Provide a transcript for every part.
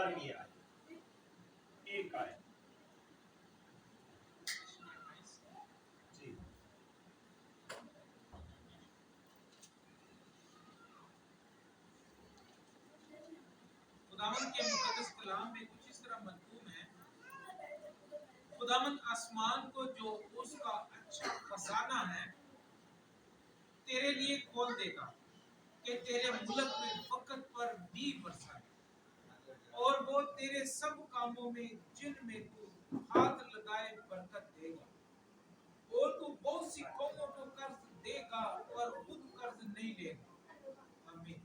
11वीं आयत, एक आयत जी। खुदावंद के मुकद्दस कलाम में कुछ इस तरह मज़मून है, खुदावंद आसमान को जो उसका अच्छा खजाना है तेरे लिए खोल देगा कि तेरे मुल्क में वक़्त पर भी बरसाए, और वो तेरे सब कामों में जिनमें तू हाथ लगाए बरकत देगा, और तू बहुत सी कौमों को कर्ज देगा और खुद कर्ज नहीं लेगा। आमीन।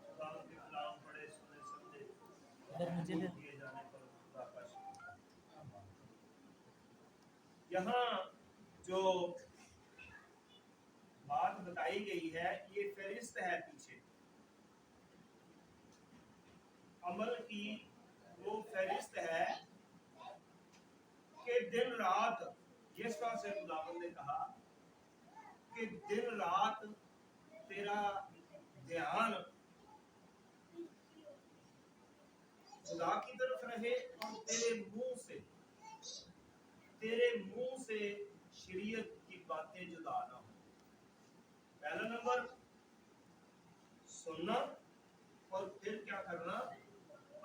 खुदावंद के कलाम पढ़े सुने समझे इधर मुझे दे। किए जाने पर खुदा का शुक्र। यहाँ जो बात बताई गई है ये फहरिस्त है पीछे, अमल की वो फहरिस्त है कि दिन रात, जिस तरह से खुदावंद ने कहा कि दिन रात तेरा ध्यान खुदा की तरफ रहे और तेरे मुंह से शरीयत की बातें जुदा ना हो। पहला नंबर सुनना, और फिर क्या करना,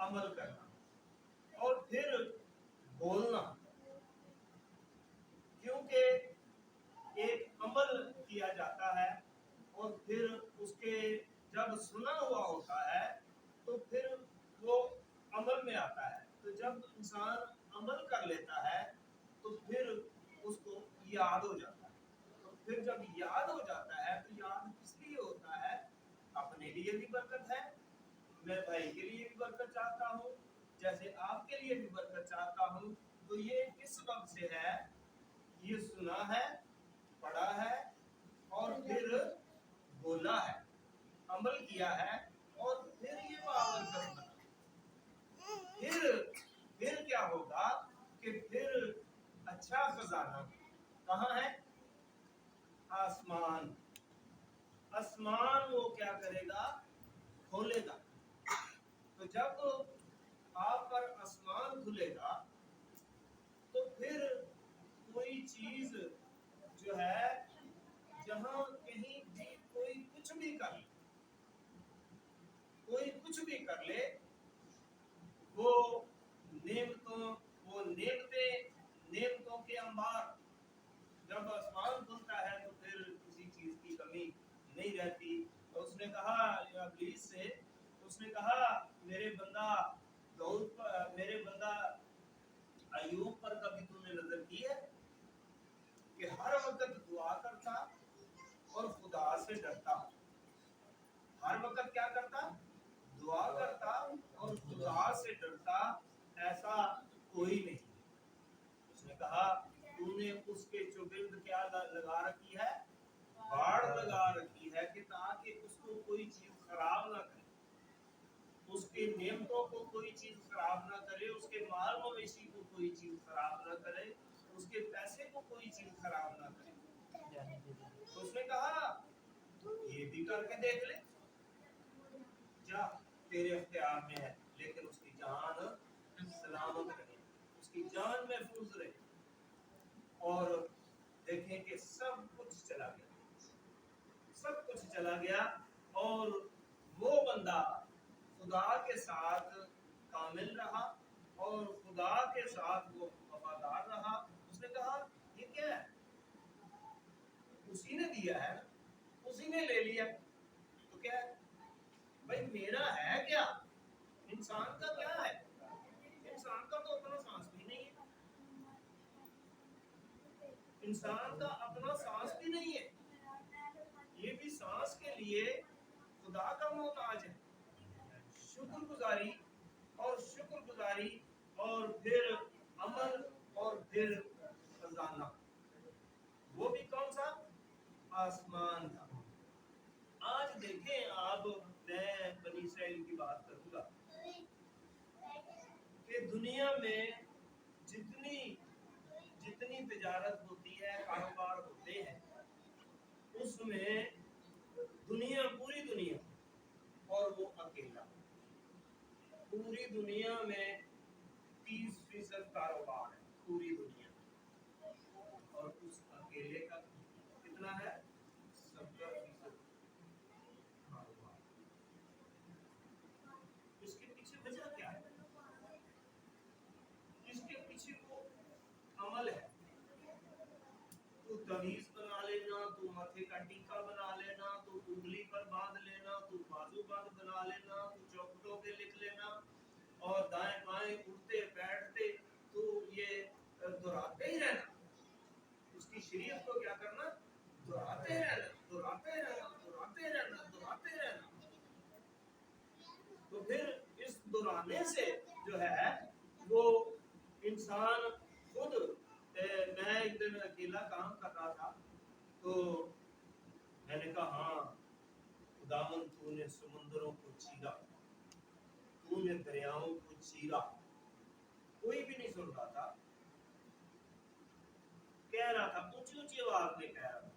अमल करना, और फिर बोलना, क्योंकि एक अमल किया जाता है और फिर उसके जब सुना हुआ होता है तो फिर वो अमल में आता है। तो जब इंसान अमल कर लेता है तो फिर उसको याद हो जाता है, तो फिर जब याद हो जाता है तो याद किस लिए होता है, अपने लिए भी बरकत है, मैं भाई के लिए भी बरकत चाहता हूँ, जैसे आपके लिए भी बरकत चाहता हूँ। तो ये किस वक्त से है, ये सुना है, पढ़ा है और फिर बोला है, अमल किया है, और फिर ये बाबरकत बना। फिर क्या होगा कि फिर अच्छा खजाना कहाँ है, आसमान। आसमान वो क्या करेगा, खोलेगा। तो जब आप पर आसमान खुलेगा तो फिर कोई चीज जो है, जहां कहीं भी कोई कुछ भी कर ले, कोई कुछ भी कर ले, वो नेमतों के अंबार, जब आसमान खुलता है तो फिर किसी चीज की कमी नहीं रहती। तो उसने कहा इब्लीस से, उसने कहा मेरे बंदा अय्यूब पर कभी तूने नजर की है कि हर वक्त दुआ करता और खुदा से डरता, हर वक्त क्या करता, दुआ करता और खुदा से डरता, ऐसा कोई नहीं। उसने कहा तूने उसके चुगिर्द क्या लगा रखी है, बाड़ लगा रखी है कि ताकि उसको कोई चीज खराब ना करे, उसके नियमों को कोई चीज खराब ना करे, उसके माल मवेशी को कोई चीज खराब ना करे, उसके पैसे को कोई चीज खराब ना करे। तो उसने कहा ये भी करके देख ले, जा तेरे अख्तियार में है, लेकिन उसकी जान सलामत रहे, उसकी जान महफूज रहे। और देखें कि सब कुछ चला गया, सब कुछ चला गया, और वो बंदा खुदा के साथ कामिल रहा और खुदा के साथ वो वफादार रहा। उसने कहा ये क्या है, उसी ने दिया है, उसी ने ले लिया, तो क्या है भाई, मेरा है क्या, इंसान का क्या है, इंसान का तो अपना सांस भी नहीं है, इंसान का अपना सांस भी नहीं है, ये भी सांस के लिए खुदा का मोहताज है। शुक्रगुजारी और फिर अमल और फिर खजाना, वो भी कौन सा, आसमान था। आज देखें आप, मैं बनी इस्राइल की बात करूंगा कि दुनिया में जितनी तिजारत होती है, कारोबार होते हैं, उसमें पूरी दुनिया और वो अकेला, पूरी दुनिया में 30% कारोबार है, पूरी दुनिया में, और उस अकेले का कितना है? 70% कारोबार। इसके पीछे वजह क्या है? इसके पीछे वो अमल है। तू तवीज बना लेना, तू माथे का टीका बना लेना, तू उंगली पर बांध लेना, तू बाजू बंद बना लेना, तू चौखटों पे लिख लेना, और दाएं बाएं उठते बैठते तू ये दोहराते ही रहना। उसकी शरीयत को क्या करना? दोहराते रहना, दोहराते रहना, दोहराते रहना, दोहराते रहना। तो फिर इस दोहराने से जो है वो इंसान खुद मैं एक दिन अकेला काम कर रहा था, तो मैंने कहा हाँ खुदावन तूने समुद्रों को चीरा, तूने दरियाओं को चीरा। कोई भी नहीं सुन रहा था, कह रहा था ऊंची ऊंची आवाज में कह रहा था।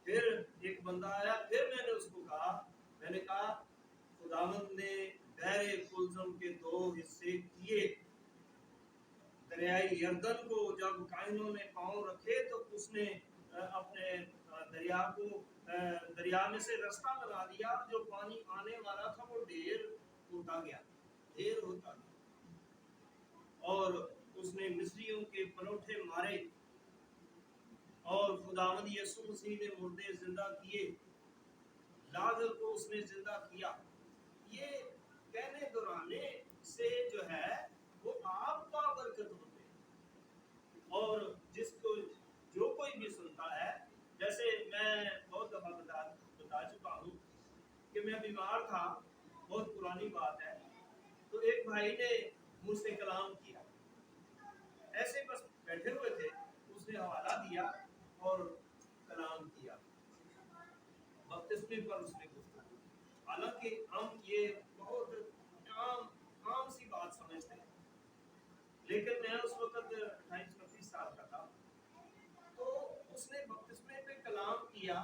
फिर एक बंदा आया, फिर मैंने उसको कहा, मैंने कहा खुदावन ने बहरे कुलसम के 2 हिस्से किए। दरियाई यर्दन को जब काइनों ने पांव रखे तो उसने अपने दरिया में से रास्ता बना दिया। जो पानी आने वाला था वो ढेर होता गया, ढेर होता गया, और उसने मिस्रियों के परोठे मारे, और खुदावंद यीशु मसीह ने मुर्दे जिंदा किए, लाजर को उसने जिंदा किया। ये कहने दोहराने से जो है वो आपका बरकत होते हैं। और जिसको जो कोई भी सुनता है, जैसे मैं बहुत दफा बता चुका हूँ कि मैं बीमार था, बहुत पुरानी बात है, तो एक भाई ने मुझसे कलाम किया, ऐसे बस बैठे हुए थे, उसने हवाला दिया और कलाम किया, बपतिस्मे पर उसने गुफ्तगू। हालांकि हम ये बहुत आम सी बात समझते हैं, लेकिन मैं उस वक्त 28-29 साल का था, तो उसने बपतिस्मे पे कलाम किया,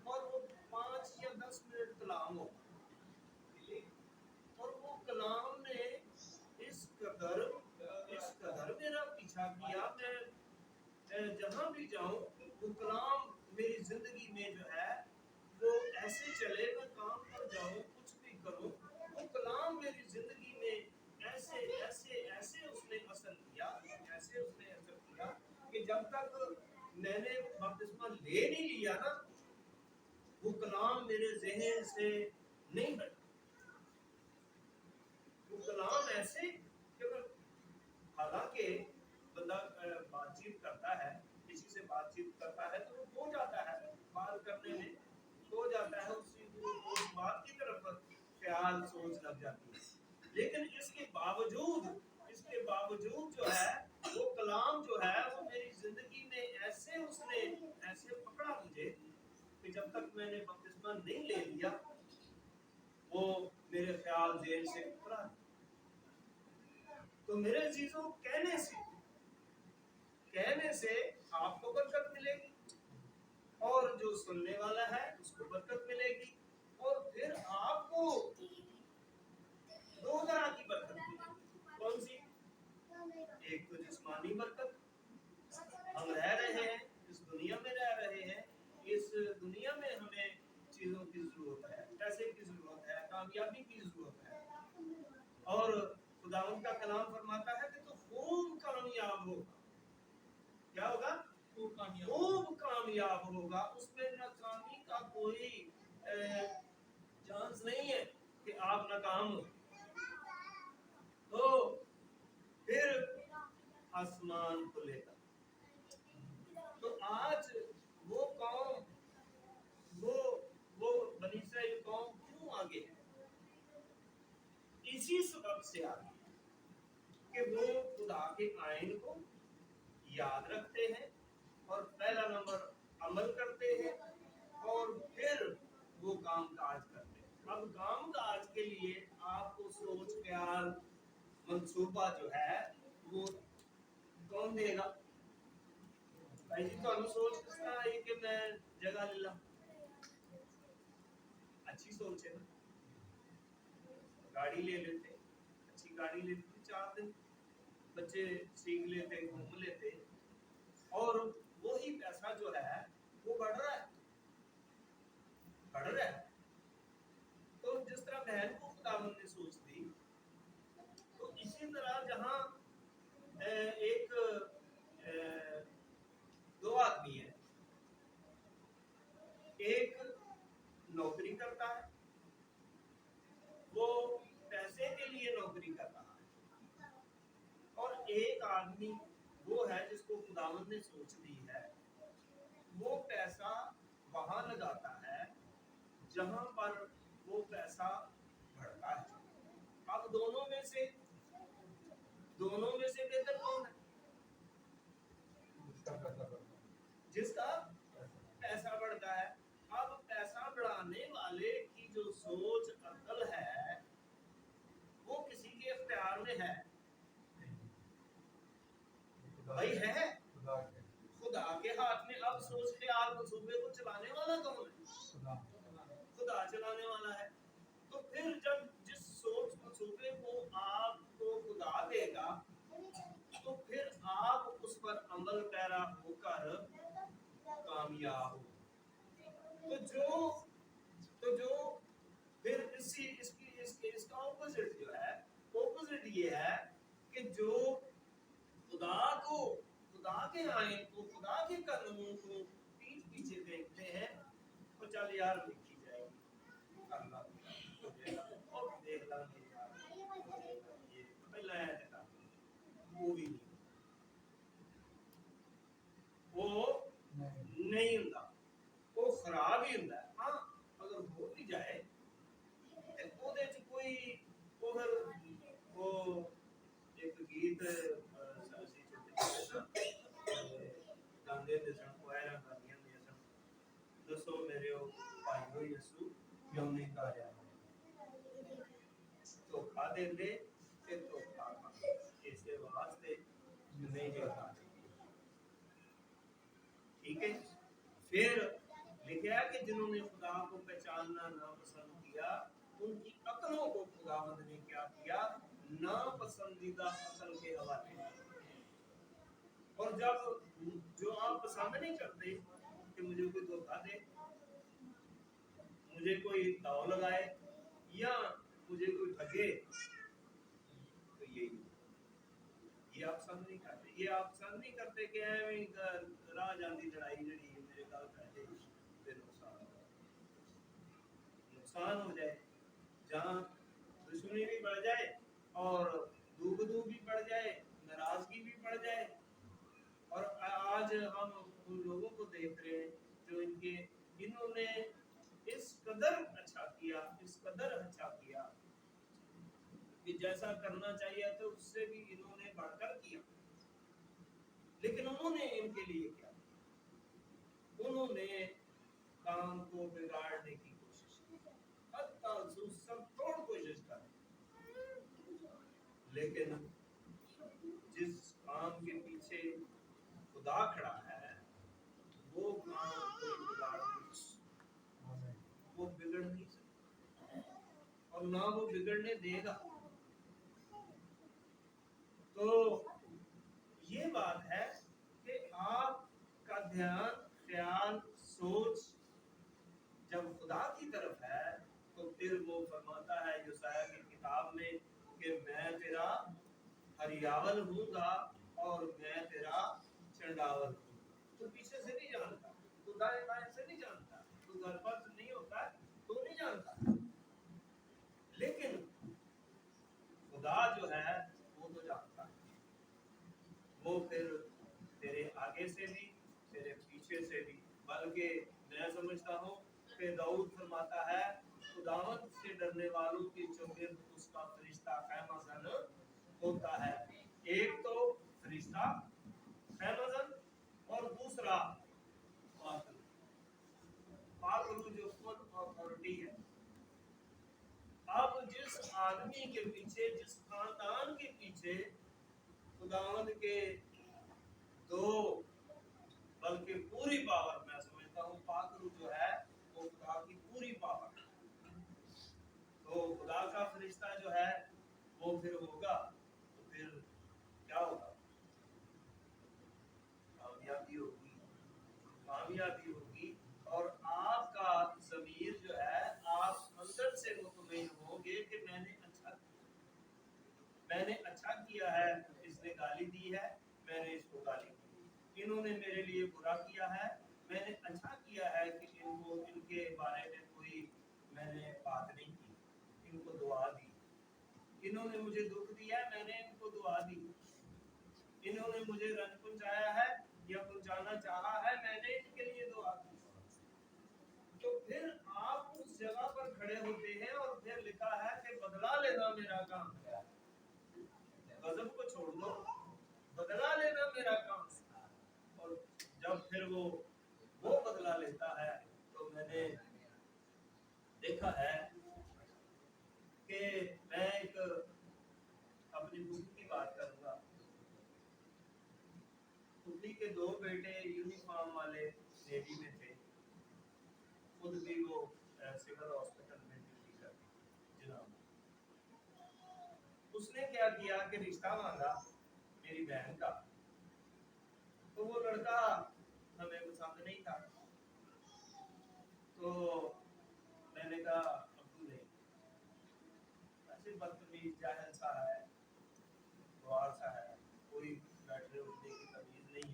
और वो 5 या 10 मिनट कलाम हो, और वो कलाम ने इस कदर मेरा पीछा किया। मैं जहां भी जाऊं वो कलाम मेरी जिंदगी में जो है वो ऐसे चले, मैं काम पर जाऊं, कुछ भी करूं, वो कलाम मेरी जिंदगी में ऐसे ऐसे ऐसे उसने असर किया, ऐसे उसने असर किया कि जब तक मैंने बपतिस्मा ले नहीं लिया ना, वो कलाम मेरे ज़हन से नहीं हटा। वो कलाम ऐसे कि हालांकि बंदा बातचीत करता है, किसी से बातचीत करता है तो वो हो जाता है, बात करने में हो जाता है, उस बात की तरफ ख्याल सोच लग जाती है। लेकिन इसके बावजूद जो है वो कलाम जो है वो मेरी जिंदगी में ऐसे उसने ऐसे पकड़ा मुझे कि जब तक मैंने बपतिस्मा नहीं ले लिया वो मेरे ख्याल जेल से उतरा। तो मेरे अजीजों, कहने से आपको बरकत मिलेगी, और जो सुनने वाला है उसको बरकत मिलेगी, और फिर आपको 2 तरह की बरकत मिलेगी। कौन सी? एक तो जिस्मानी बरकत, हम रह रहे हैं, इस दुनिया में रह रहे हैं, इस दुनिया में हमें चीजों की जरूरत है, पैसे की जरूरत है, कामयाबी की जरूरत है, और खुदावंद का कलाम फरमाता है कि तो खूब कामयाब होगा। क्या होगा? खूब कामयाब होगा, उसमें नाकामी का कोई चांस नहीं है कि आप नाकाम हो। तो फिर आसमान खुलेगा। तो आज वो कौम, वो बनी इस्राएल कौम क्यों आगे है? इसी सबब से आगे कि वो खुदा के आइन को याद रखते हैं, और पहला नंबर अमल करते हैं, और फिर वो काम काज करते हैं। अब काम काज के लिए आपको सोच, ख्याल, मंसूबा जो है वो कौन देगा? भाई जी तो सोच किस तरह आई कि मैं जगह ले ला? अच्छी सोच है ना, गाड़ी ले लेते, गाड़ी लेती थी, 4 दिन बच्चे सीख लेते, घूम लेते, और वही पैसा जो है वो बढ़ रहा है, बढ़ रहा है। तो जिस तरह बहन को खुदावंद ने सोच दी, तो इसी तरह जहां एक दो आदमी है, एक नौकरी करता है, वो पैसे के लिए नौकरी कर रहा है, और एक आदमी वो है जिसको खुदावंद ने सोच दी है, वो पैसा वहां लगाता है जहां पर वो पैसा बढ़ता है। अब दोनों में से बेहतर कौन है? जिसका पैसा बढ़ता है। अब पैसा बढ़ाने वाले की जो सोच अकल है वो किसी के इख्तियार में है भाई, है खुदा के हाथ में। अब सोच ख्याल मंसूबे को चलाने वाला कौन है? खुदा चलाने वाला है। तो फिर जब जिस सोच मंसूबे को आपको खुदा देगा, तो फिर आप उस पर अमल पैरा होकर कामयाब हो। तो जो फिर इसका ऑपोजिट जो है, ऑपोजिट ये है कि जो खुदा के आयन को, खुदा के कानून को पीठ पीछे देखते हैं, तो चल यार देखी जाएगी, अल्लाह और देख लांगे यार, ये पहला है, वो भी नहीं, वो नहीं ਹੁੰਦਾ, वो खराब ही ਹੁੰਦਾ। हाँ, अगर हो भी जाए तो ਉਹਦੇ ਚ ਕੋਈ ਉਹ ਫਿਰ ਉਹ ਇੱਕ ਗੀਤ ਅਸੀਂ ਛੋਟੇ ਗਾਉਂਦੇ ਹੁੰਦੇ ਸਨ, ਕੋਇਰਾਂ ਗਾਉਂਦੀਆਂ ਹੁੰਦੀਆਂ ਸਨ, ਦੱਸੋ ਮੇਰੇ ਉਹ ਭਾਈਓ ਯਿਸੂ ਕਿਉਂ ਨਹੀਂ ਤਾਰਿਆ, ਧੋਖਾ ਦਿੰਦੇ ਤੇ ਧੋਖਾ ਖਾਂਦੇ, ਇਸੇ ਵਾਸਤੇ नहीं होता। ठीक है, फिर लिखा है कि जिन्होंने खुदा को पहचानना नापसंद किया, उनकी अकलों को खुदावंद ने क्या किया? नापसंदीदा अकल के हवाले। और जब जो आप पसंद नहीं करते कि मुझे कोई धोखा दे, मुझे कोई दाव लगाए, या मुझे कोई ठगे, तो ये आप पसंद नहीं करते। ये आप पसंद नहीं करते कि राह जाती लड़ाई जड़ी मेरे गल बैठे फिर नुकसान हो जाए, जहाँ दुश्मनी भी बढ़ जाए और दूगदू भी बढ़ जाए, नाराजगी भी बढ़ जाए। और आज हम उन लोगों को देख रहे हैं जो इन्होंने इस कदर अच्छा किया, इस कदर अच्छा किया कि जैसा करना चाहिए तो उससे भी इन्होंने बढ़कर किया। लेकिन उन्होंने इनके लिए क्या? उन्होंने काम को बिगाड़ने की कोशिश की, सब तोड़ कोशिश कर। लेकिन जिस काम के पीछे खुदा खड़ा है, वो काम को वो बिगड़ नहीं सकता, और ना वो बिगड़ने देगा। तो ये बात है कि आपका ध्यान, ख्याल, सोच जब खुदा की तरफ है, तो फिर वो फरमाता है यशायाह की किताब में कि मैं तेरा हरियावल हूँगा और मैं तेरा चंडावल हूँ। तो पीछे से नहीं जानता, तो दाएं बाएं से नहीं जानता, तो घर पर नहीं होता तो नहीं जानता, लेकिन खुदा जो है वो तो जानता है। वो फिर तेरे आगे से भी, तेरे पीछे से भी। बल्कि मैं समझता हूँ कि दाऊद फरमाता है, खुदावंद से डरने वालों की चौगिर्द उसका फरिश्ता खैमाजन होता है। एक तो फरिश्ता खैमाजन, और दूसरा पाकरू जो खुद अथॉरिटी है। अब जिस आदमी के पीछे, जिस खानदान के पीछे खुदावंद के दो, बल्कि पूरी पावर, मैं समझता हूँ पाकरू जो है वो खुदा की पूरी पावर, तो खुदा का फरिश्ता जो है वो फिर होगा कामयाबी होगी और आपका ज़मीर जो है आप अंदर से मुतमईन होंगे कि मैंने अच्छा किया है। इसने गाली दी है, मैंने इसको गाली दी, इन्होंने मेरे लिए बुरा किया है, मैंने अच्छा किया है कि इनको इनके बारे में कोई मैंने बात नहीं की, इनको दुआ दी, इन्होंने मुझे दुख दिया, मैंने इनको दुआ दी, इन्होंने मुझे रंज पहुंचाया है या पहुंचाना चाहा है, मैंने इनके लिए दुआ की। तो फिर आप उस जगह पर खड़े होते हैं और फिर लिखा है कि बदला लेना मेरा काम है। गजब को छोड़ दो, बदला लेना मेरा काम है। और जब फिर वो बदला लेता है तो मैंने देखा है कि मैं एक अपनी पुस्तक की बात करूंगा। पुतली के 2 बेटे यूनिफॉर्म वाले नेवी में थे, खुद भी वो सिविल हॉस्पिटल में ड्यूटी करती जनाब। उसने क्या किया कि रिश्ता मांगा मेरी बहन का, तो वो लड़का हमें पसंद नहीं था। तो मैंने कहा अब्दू नहीं, ऐसे बदतमीज जाहिल सा है, गवार सा है, कोई बैठने उठने की तमीज नहीं है,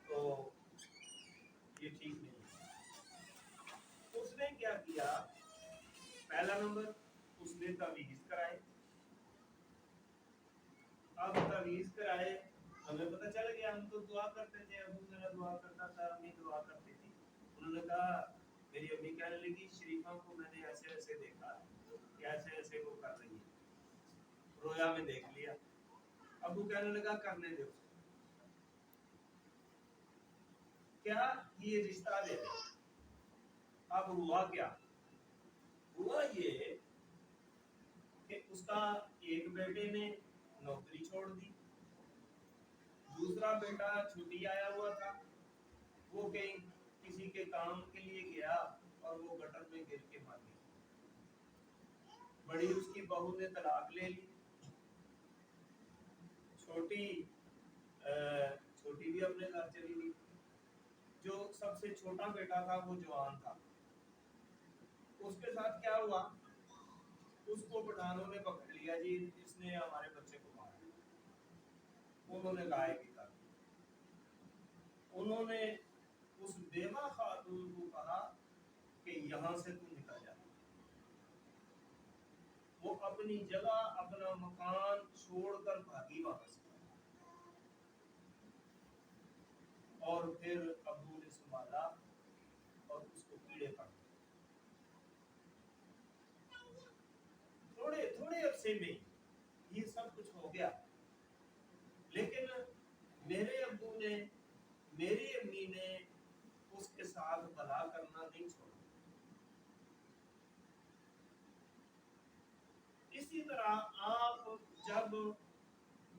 तो ये ठीक नहीं है। उसने क्या किया, पहला नंबर उसने तवीज कराए। अब तवीज कराए, हमें पता चल गया, हम तो दुआ करते थे, अबू मेरा दुआ करता था, अम्मी दुआ करती थी। उन्होंने कहा, मेरी अम्मी कहने लगी शरीफा को मैंने ऐसे ऐसे देखा, कैसे ऐसे वो कर रही है, रोया में देख लिया। अबू कहने लगा करने दो, क्या ये रिश्ता दे दे। अब हुआ क्या, हुआ ये कि उसका एक बेटे ने नौकरी छोड़ दी, दूसरा बेटा छुट्टी आया हुआ था, वो कहीं किसी के काम के लिए गया और वो गटर में गिर के मर गया। बड़ी उसकी बहू ने तलाक ले ली, छोटी भी अपने घर चली गई। जो सबसे छोटा बेटा था वो जवान था, उसके साथ क्या हुआ, उसको पठानों ने पकड़ लिया, जी इसने हमारे बच्चे को मारा। उन्होंने गाय की कर, उन्होंने उस बेवा खातून को कहा कि यहाँ से तू निकल जा। वो अपनी जगह अपना मकान छोड़कर भागी वापस, और फिर अबू ने संभाला और उसको कीड़े पड़ गए। थोड़े अरसे में ये सब कुछ हो गया, लेकिन मेरे अब्बू ने, मेरी अम्मी ने उसके साथ भला करना नहीं छोड़ा। इसी तरह आप जब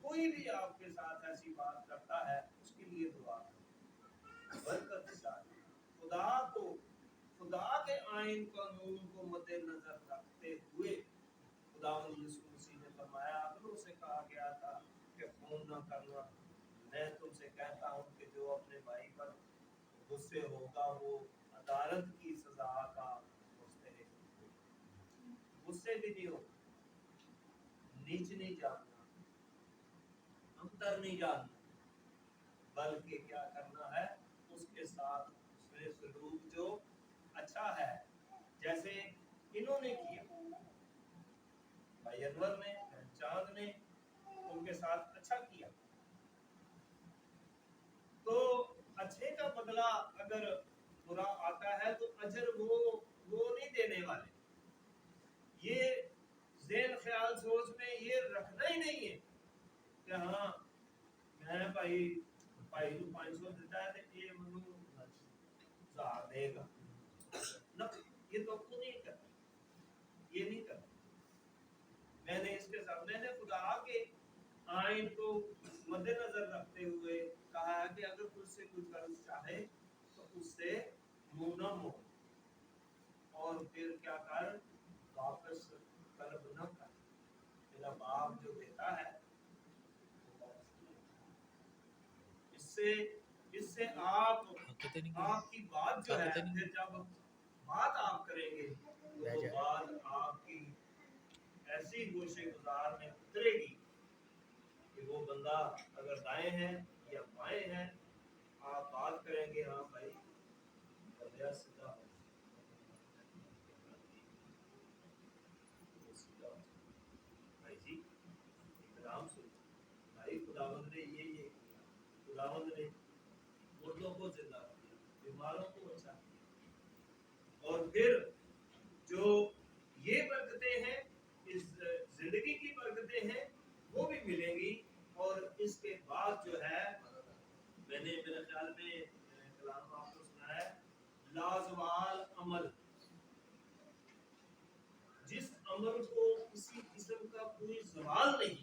कोई भी आपके साथ ऐसी बात करता है, उसके लिए दुआ करें, बरकत चाहें, खुदा के आइन कानून को मद्देनजर रखते हुए खुदावंद यीशु मसीह ने फरमाया, अगलों से कहा गया था कि खून न करना, मैं तुमसे कहता हूँ कि जो अपने भाई पर गुस्से होगा वो अदालत की सजा का मुस्तहिक, गुस्से भी नहीं होगा, नीच नहीं जानना, अंतर नहीं जानना, बल्कि क्या करना है, उसके साथ उसमें सलूक जो अच्छा है, जैसे इन्होंने किया, भाई अनवर ने, चांद ने उनके साथ अच्छा किया। तो अच्छे का बदला अगर बुरा आता है तो अजर वो नहीं देने वाले। ये ज़हन ख्याल सोच में ये रखना ही नहीं है कि हाँ मैं भाई को 500 देता है तो ये मनु जार देगा ना, ये तो खुद नहीं करता, ये नहीं करता। मैंने इसके सामने ने खुदा के आइन को मद्देनजर रखते हुए कहा है कि अगर तुझसे कुछ कर्ज चाहे तो उससे मुंह न मोड़, और फिर क्या कर, वापस तलब न कर, तेरा बाप जो देता है इससे आप کہتے نہیں आपकी बात जो है कहते नहीं फिर जब बात आप करेंगे तो वो बात आपकी ऐसी गोशे गुजार में उतरेगी कि वो बंदा अगर दाएं है या बाएं है, आप बात करेंगे हाँ भाई बंदा सीधा हो, सीधा हो भाई जी इकराम से भाई खुदावंद ने ये किया, खुदावंद ने मुर्दों को जिंदा किया, बीमारों को अच्छा किया। और फिर जो ये बरकतें हैं, इस जिंदगी की बरकतें हैं, वो भी मिलेंगी। और इसके बाद जो है मैंने मेरे ख्याल में कलाम आपको सुना है, लाजवाल अमल, जिस अमल को किसी किस्म का कोई सवाल नहीं,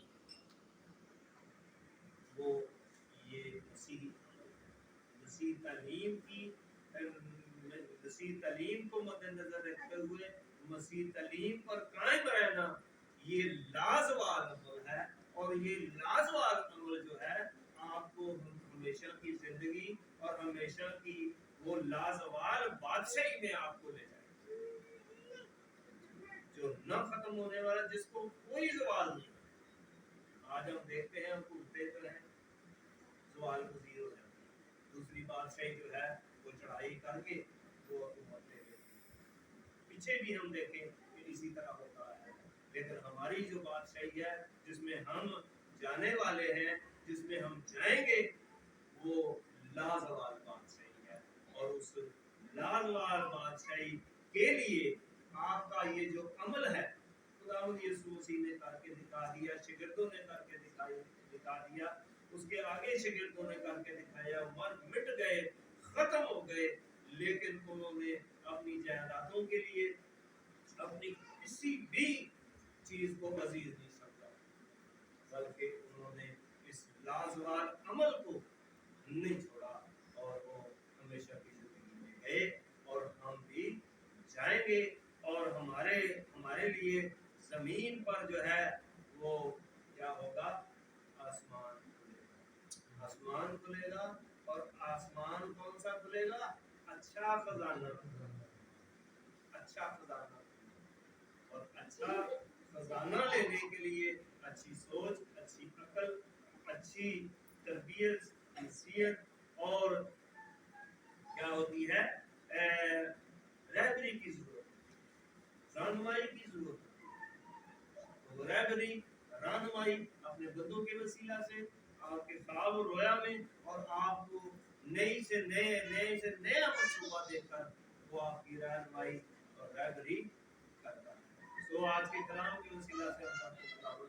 वो ये मसीह तालीम की मसीह तालीम को मद्देनजर रखते हुए मसीह तालीम पर कायम रहना, ये लाजवाल अमल है। और ये लाजवाल अमल जो है आपको हमेशा की जिंदगी और हमेशा की वो लाजवाल बादशाही में आपको ले जाएगा, जो न खत्म होने वाला, जिसको कोई सवाल नहीं। आज हम देखते हैं, हम उठते तो हैं, सवाल पजीर हो जाते हैं। दूसरी बादशाही जो है वो चढ़ाई करके वो हुकूमत ले लेती है। पीछे भी हम देखें कि इसी तरह होता है। लेकिन हमारी जो बादशाही है, जिसमें हम जाने वाले हैं, जिसमें हम जाएंगे, वो लाजवाल बादशाही है। और उस लाजवाल बादशाही के लिए आपका ये जो अमल है, खुदावंद यीशु मसीह ने करके दिखा दिया, शिगिर्दों ने करके दिखा दिया, उसके आगे शिगिर्दों ने करके दिखाया, मर मिट गए, खत्म हो गए, लेकिन उन्होंने अपनी जायदादों के लिए अपनी किसी भी चीज को अजीज नहीं समझा, बल्कि उन्होंने इस लाजवाल अमल को नहीं छोड़ा और वो हमेशा की जिंदगी में गए। और हम भी जाएंगे और हमारे लिए जमीन पर जो है वो क्या होगा, आसमान खुलेगा, आसमान खुलेगा। और आसमान कौन सा खुलेगा, अच्छा खजाना, अच्छा खजाना। और अच्छा खजाना लेने के लिए अच्छी सोच, अच्छी अकल, अच्छी तरबियत, हैसियत और क्या होती है, रहबरी की जरूरत, रहनुमाई की जरूरत। तो रहबरी, रहनुमाई अपने बंदों के वसीला से आपके ख्वाब और रोया में, और आपको नई से नया मंसूबा देकर वो आपकी रहनुमाई और रहबरी करता है। तो आज के कलाम के वसीला से हम सबको